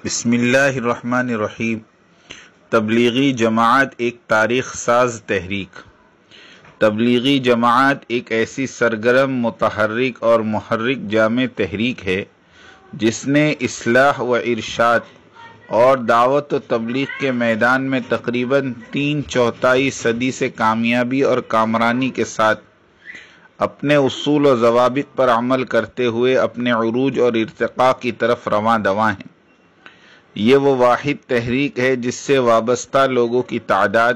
بسم اللہ الرحمن الرحیم۔ تبلیغی جماعت ایک تاریخ ساز تحریک۔ تبلیغی جماعت ایک ایسی سرگرم، متحرک اور محرک جامع تحریک ہے جس نے اصلاح و ارشاد اور دعوت و تبلیغ کے میدان میں تقریباً 3/4 صدی سے کامیابی اور کامرانی کے ساتھ اپنے اصول و ضوابط پر عمل کرتے ہوئے اپنے عروج اور ارتقاء کی طرف رواں دواں ہیں۔ یہ وہ واحد تحریک ہے جس سے وابستہ لوگوں کی تعداد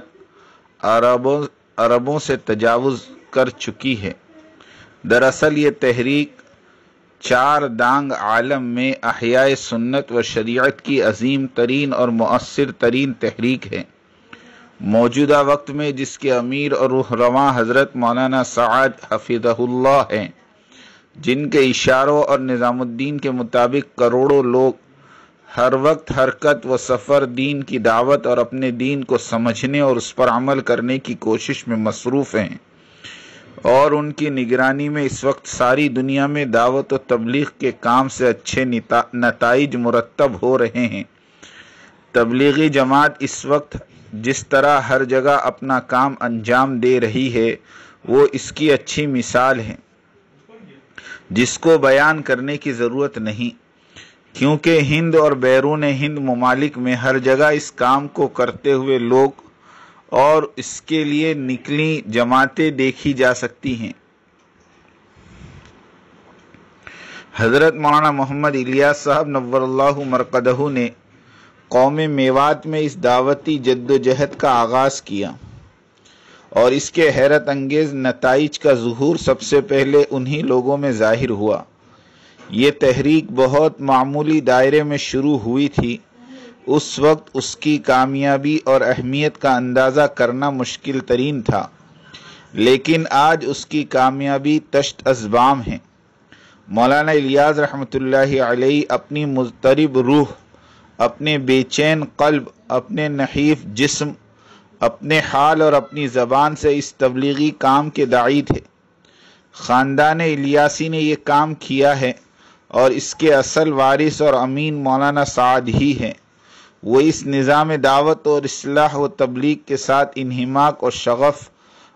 اربوں سے تجاوز کر چکی ہے۔ دراصل یہ تحریک 4 دانگ عالم میں احیاء سنت و شریعت کی عظیم ترین اور مؤثر ترین تحریک ہے۔ موجودہ وقت میں جس کے امیر اور روح رواں حضرت مولانا سعد حفظہ اللہ ہیں، جن کے اشاروں اور نظام الدین کے مطابق کروڑوں لوگ ہر وقت حرکت و سفر دین کی دعوت اور اپنے دین کو سمجھنے اور اس پر عمل کرنے کی کوشش میں مصروف ہیں، اور ان کی نگرانی میں اس وقت ساری دنیا میں دعوت و تبلیغ کے کام سے اچھے نتائج مرتب ہو رہے ہیں۔ تبلیغی جماعت اس وقت جس طرح ہر جگہ اپنا کام انجام دے رہی ہے، وہ اس کی اچھی مثال ہے جس کو بیان کرنے کی ضرورت نہیں، کیونکہ ہند اور بیرون ہند ممالک میں ہر جگہ اس کام کو کرتے ہوئے لوگ اور اس کے لیے نکلی جماعتیں دیکھی جا سکتی ہیں۔ حضرت مولانا محمد الیاس صاحب نور اللہ مرقدہ نے قوم میوات میں اس دعوتی جدوجہد کا آغاز کیا، اور اس کے حیرت انگیز نتائج کا ظہور سب سے پہلے انہی لوگوں میں ظاہر ہوا۔ یہ تحریک بہت معمولی دائرے میں شروع ہوئی تھی۔ اس وقت اس کی کامیابی اور اہمیت کا اندازہ کرنا مشکل ترین تھا، لیکن آج اس کی کامیابی تشت ازبام ہے۔ مولانا الیاس رحمۃ اللہ علیہ اپنی مضطرب روح، اپنے بے چین قلب، اپنے نحیف جسم، اپنے حال اور اپنی زبان سے اس تبلیغی کام کے داعی تھے۔ خاندان الیاسی نے یہ کام کیا ہے، اور اس کے اصل وارث اور امین مولانا سعد ہی ہیں۔ وہ اس نظام دعوت اور اصلاح و تبلیغ کے ساتھ انہماک اور شغف،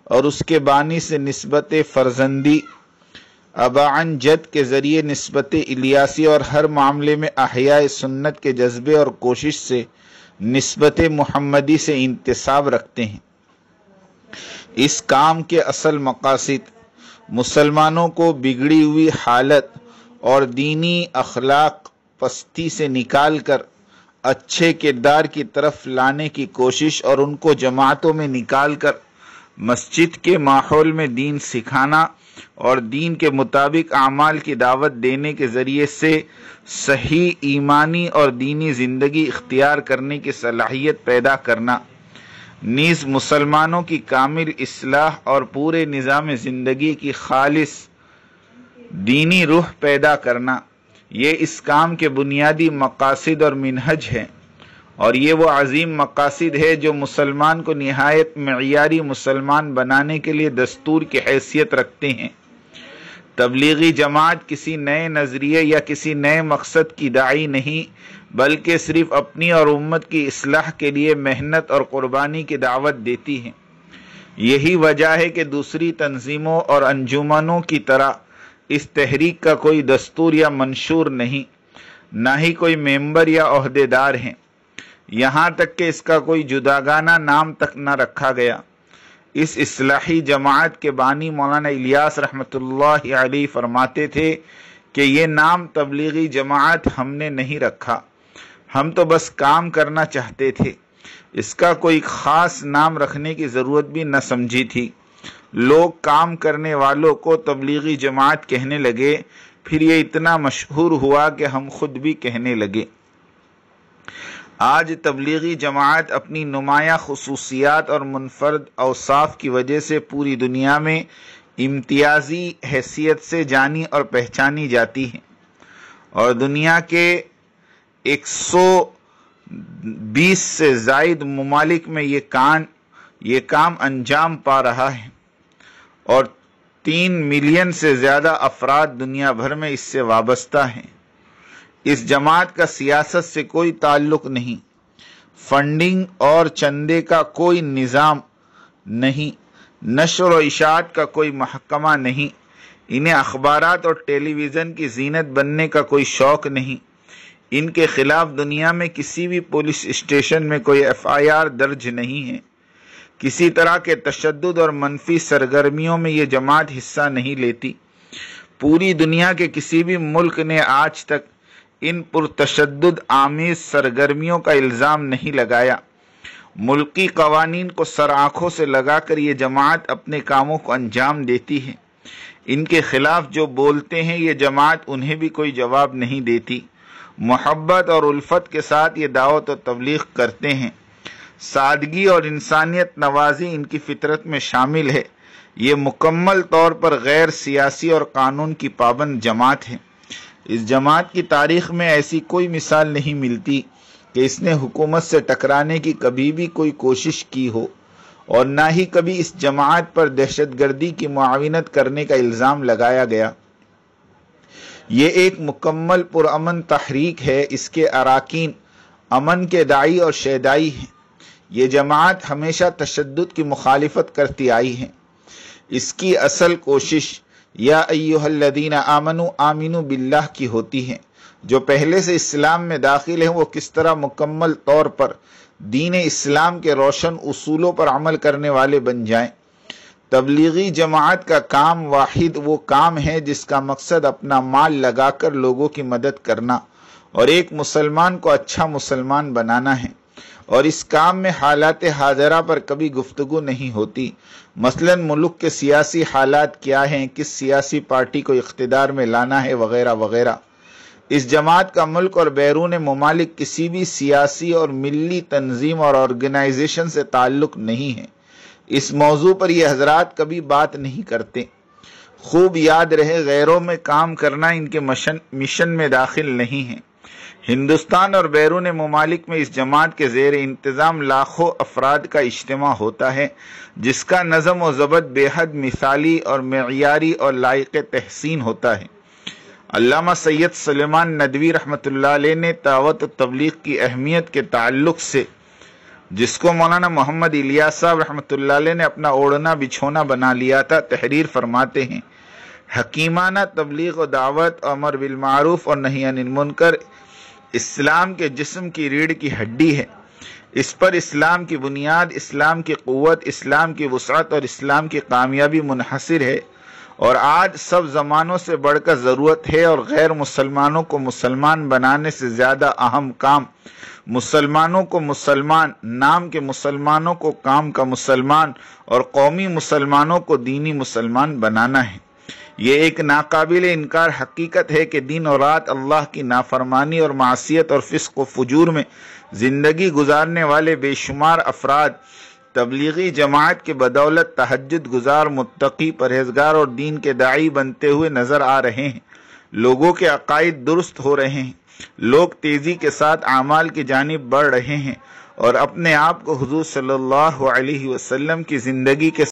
اور اس کے بانی سے نسبت فرزندی اباعن جد کے ذریعے نسبت الیاسی، اور ہر معاملے میں احیاء سنت کے جذبے اور کوشش سے نسبت محمدی سے انتساب رکھتے ہیں۔ اس کام کے اصل مقاصد مسلمانوں کو بگڑی ہوئی حالت اور دینی اخلاق پستی سے نکال کر اچھے کردار کی طرف لانے کی کوشش، اور ان کو جماعتوں میں نکال کر مسجد کے ماحول میں دین سکھانا اور دین کے مطابق اعمال کی دعوت دینے کے ذریعے سے صحیح ایمانی اور دینی زندگی اختیار کرنے کی صلاحیت پیدا کرنا، نیز مسلمانوں کی کامل اصلاح اور پورے نظام زندگی کی خالص دینی روح پیدا کرنا، یہ اس کام کے بنیادی مقاصد اور منہج ہیں، اور یہ وہ عظیم مقاصد ہے جو مسلمان کو نہایت معیاری مسلمان بنانے کے لیے دستور کی حیثیت رکھتے ہیں۔ تبلیغی جماعت کسی نئے نظریے یا کسی نئے مقصد کی داعی نہیں، بلکہ صرف اپنی اور امت کی اصلاح کے لیے محنت اور قربانی کی دعوت دیتی ہے۔ یہی وجہ ہے کہ دوسری تنظیموں اور انجمنوں کی طرح اس تحریک کا کوئی دستور یا منشور نہیں، نہ ہی کوئی ممبر یا عہدے دار ہیں، یہاں تک کہ اس کا کوئی جداگانہ نام تک نہ رکھا گیا۔ اس اصلاحی جماعت کے بانی مولانا الیاس رحمۃ اللہ علیہ فرماتے تھے کہ یہ نام تبلیغی جماعت ہم نے نہیں رکھا، ہم تو بس کام کرنا چاہتے تھے، اس کا کوئی خاص نام رکھنے کی ضرورت بھی نہ سمجھی تھی۔ لوگ کام کرنے والوں کو تبلیغی جماعت کہنے لگے، پھر یہ اتنا مشہور ہوا کہ ہم خود بھی کہنے لگے۔ آج تبلیغی جماعت اپنی نمایاں خصوصیات اور منفرد اوصاف کی وجہ سے پوری دنیا میں امتیازی حیثیت سے جانی اور پہچانی جاتی ہے، اور دنیا کے 120 سے زائد ممالک میں یہ کام انجام پا رہا ہے، اور 3 ملین سے زیادہ افراد دنیا بھر میں اس سے وابستہ ہیں۔ اس جماعت کا سیاست سے کوئی تعلق نہیں، فنڈنگ اور چندے کا کوئی نظام نہیں، نشر و اشاعت کا کوئی محکمہ نہیں، انہیں اخبارات اور ٹیلی ویژن کی زینت بننے کا کوئی شوق نہیں، ان کے خلاف دنیا میں کسی بھی پولیس اسٹیشن میں کوئی FIR درج نہیں ہے، کسی طرح کے تشدد اور منفی سرگرمیوں میں یہ جماعت حصہ نہیں لیتی، پوری دنیا کے کسی بھی ملک نے آج تک ان پرتشدد آمیز سرگرمیوں کا الزام نہیں لگایا، ملکی قوانین کو سر آنکھوں سے لگا کر یہ جماعت اپنے کاموں کو انجام دیتی ہے، ان کے خلاف جو بولتے ہیں یہ جماعت انہیں بھی کوئی جواب نہیں دیتی، محبت اور الفت کے ساتھ یہ دعوت و تبلیغ کرتے ہیں، سادگی اور انسانیت نوازی ان کی فطرت میں شامل ہے، یہ مکمل طور پر غیر سیاسی اور قانون کی پابند جماعت ہے۔ اس جماعت کی تاریخ میں ایسی کوئی مثال نہیں ملتی کہ اس نے حکومت سے ٹکرانے کی کبھی بھی کوئی کوشش کی ہو، اور نہ ہی کبھی اس جماعت پر دہشت گردی کی معاونت کرنے کا الزام لگایا گیا۔ یہ ایک مکمل پرامن تحریک ہے، اس کے اراکین امن کے داعی اور شیدائی ہیں، یہ جماعت ہمیشہ تشدد کی مخالفت کرتی آئی ہے، اس کی اصل کوشش یا ایھا الذین آمنوا آمنوا باللہ کی ہوتی ہے، جو پہلے سے اسلام میں داخل ہیں وہ کس طرح مکمل طور پر دین اسلام کے روشن اصولوں پر عمل کرنے والے بن جائیں۔ تبلیغی جماعت کا کام واحد وہ کام ہے جس کا مقصد اپنا مال لگا کر لوگوں کی مدد کرنا اور ایک مسلمان کو اچھا مسلمان بنانا ہے، اور اس کام میں حالات حاضرہ پر کبھی گفتگو نہیں ہوتی، مثلا ملک کے سیاسی حالات کیا ہیں، کس سیاسی پارٹی کو اقتدار میں لانا ہے وغیرہ وغیرہ۔ اس جماعت کا ملک اور بیرون ممالک کسی بھی سیاسی اور ملی تنظیم اور آرگنائزیشن سے تعلق نہیں ہے، اس موضوع پر یہ حضرات کبھی بات نہیں کرتے۔ خوب یاد رہے، غیروں میں کام کرنا ان کے مشن میں داخل نہیں ہے۔ ہندوستان اور بیرون ممالک میں اس جماعت کے زیر انتظام لاکھوں افراد کا اجتماع ہوتا ہے، جس کا نظم و ضبط بے حد مثالی اور معیاری اور لائق تحسین ہوتا ہے۔ علامہ سید سلیمان ندوی رحمۃ اللہ علیہ نے دعوت و تبلیغ کی اہمیت کے تعلق سے، جس کو مولانا محمد الیاس صاحب رحمۃ اللہ علیہ نے اپنا اوڑھنا بچھونا بنا لیا تھا، تحریر فرماتے ہیں، حکیمانہ تبلیغ و دعوت، امر بالمعروف اور نہی عن المنکر اسلام کے جسم کی ریڑھ کی ہڈی ہے، اس پر اسلام کی بنیاد، اسلام کی قوت، اسلام کی وسعت اور اسلام کی کامیابی منحصر ہے، اور آج سب زمانوں سے بڑھ کر ضرورت ہے، اور غیر مسلمانوں کو مسلمان بنانے سے زیادہ اہم کام مسلمانوں کو مسلمان، نام کے مسلمانوں کو کام کا مسلمان، اور قومی مسلمانوں کو دینی مسلمان بنانا ہے۔ یہ ایک ناقابل انکار حقیقت ہے کہ دن اور رات اللہ کی نافرمانی اور معصیت اور فسق و فجور میں زندگی گزارنے والے بے شمار افراد تبلیغی جماعت کے بدولت تہجد گزار، متقی، پرہیزگار اور دین کے داعی بنتے ہوئے نظر آ رہے ہیں، لوگوں کے عقائد درست ہو رہے ہیں، لوگ تیزی کے ساتھ اعمال کی جانب بڑھ رہے ہیں، اور اپنے آپ کو حضور صلی اللہ علیہ وسلم کی زندگی کے